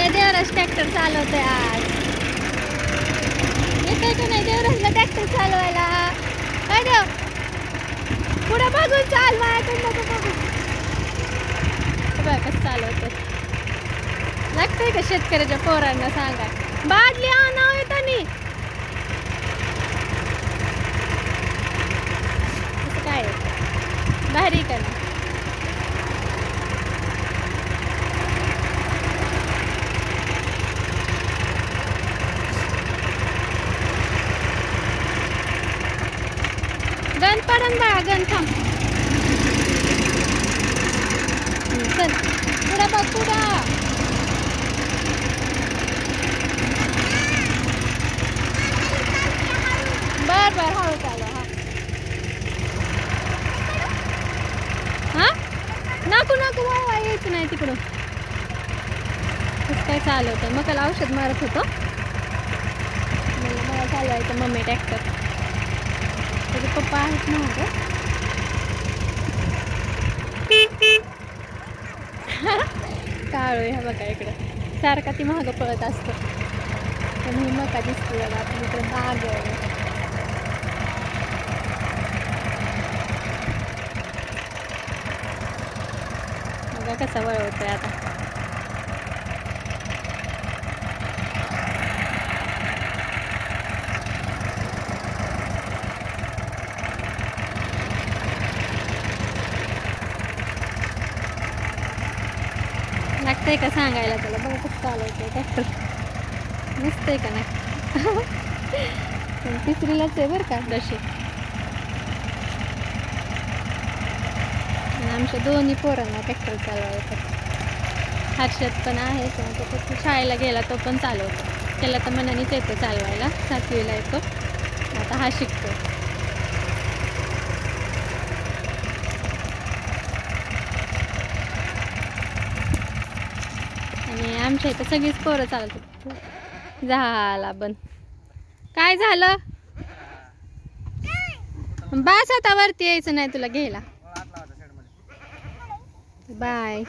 काय देवराज ट्रॅक्टर चालवतोय आज. येतोय का नाही देवराजला ट्रॅक्टर चालवायला? काय देव पुढे बघून चाल, माझ्याकडे नको बघू. बघ कसं चालवतोय. लागतंय का शेतकऱ्याच्या पोरांना सांगा. बादली आणा येतानी काय भारी का नाही. गण पडन बाळा, गण थांब. चल पुढं बघ पुढं. बर बर हळू चालव. हा नको नको बाबा, यायचं नाही तिकडून. कसं काय चालवतं. मग त्याला औषध मारत होतो. मला चालवायचं मम्मी ट्रॅक्टर. त्याचे पप्पा आहेत ना माझं. काळू ह्या बघा इकडं सारखा ती महाग पळत असतं. पण ही मका दिसते बघा आपण इकडे बाग आहे. बघा कसा वळवतोय आता. लागतंय का सांगायला त्याला. बघा कसं चालवतंय ट्रॅक्टर. मस्त आहे का नाही. तिसरीलाच आहे बरं का दशी. आमच्या दोन्ही पोरांना ट्रॅक्टर चालवायचं. हर्षद पण आहे, तो शाळेला गेला तो पण चालवतो. त्याला तर मनानेच येतं चालवायला. 7वीला येतो. आता हा शिकतो. आणि आमच्या इथं सगळीच पोरं चालतात. झाला बंद. काय झालं बस आता वरती यायचं नाही तुला घ्यायला. बाय.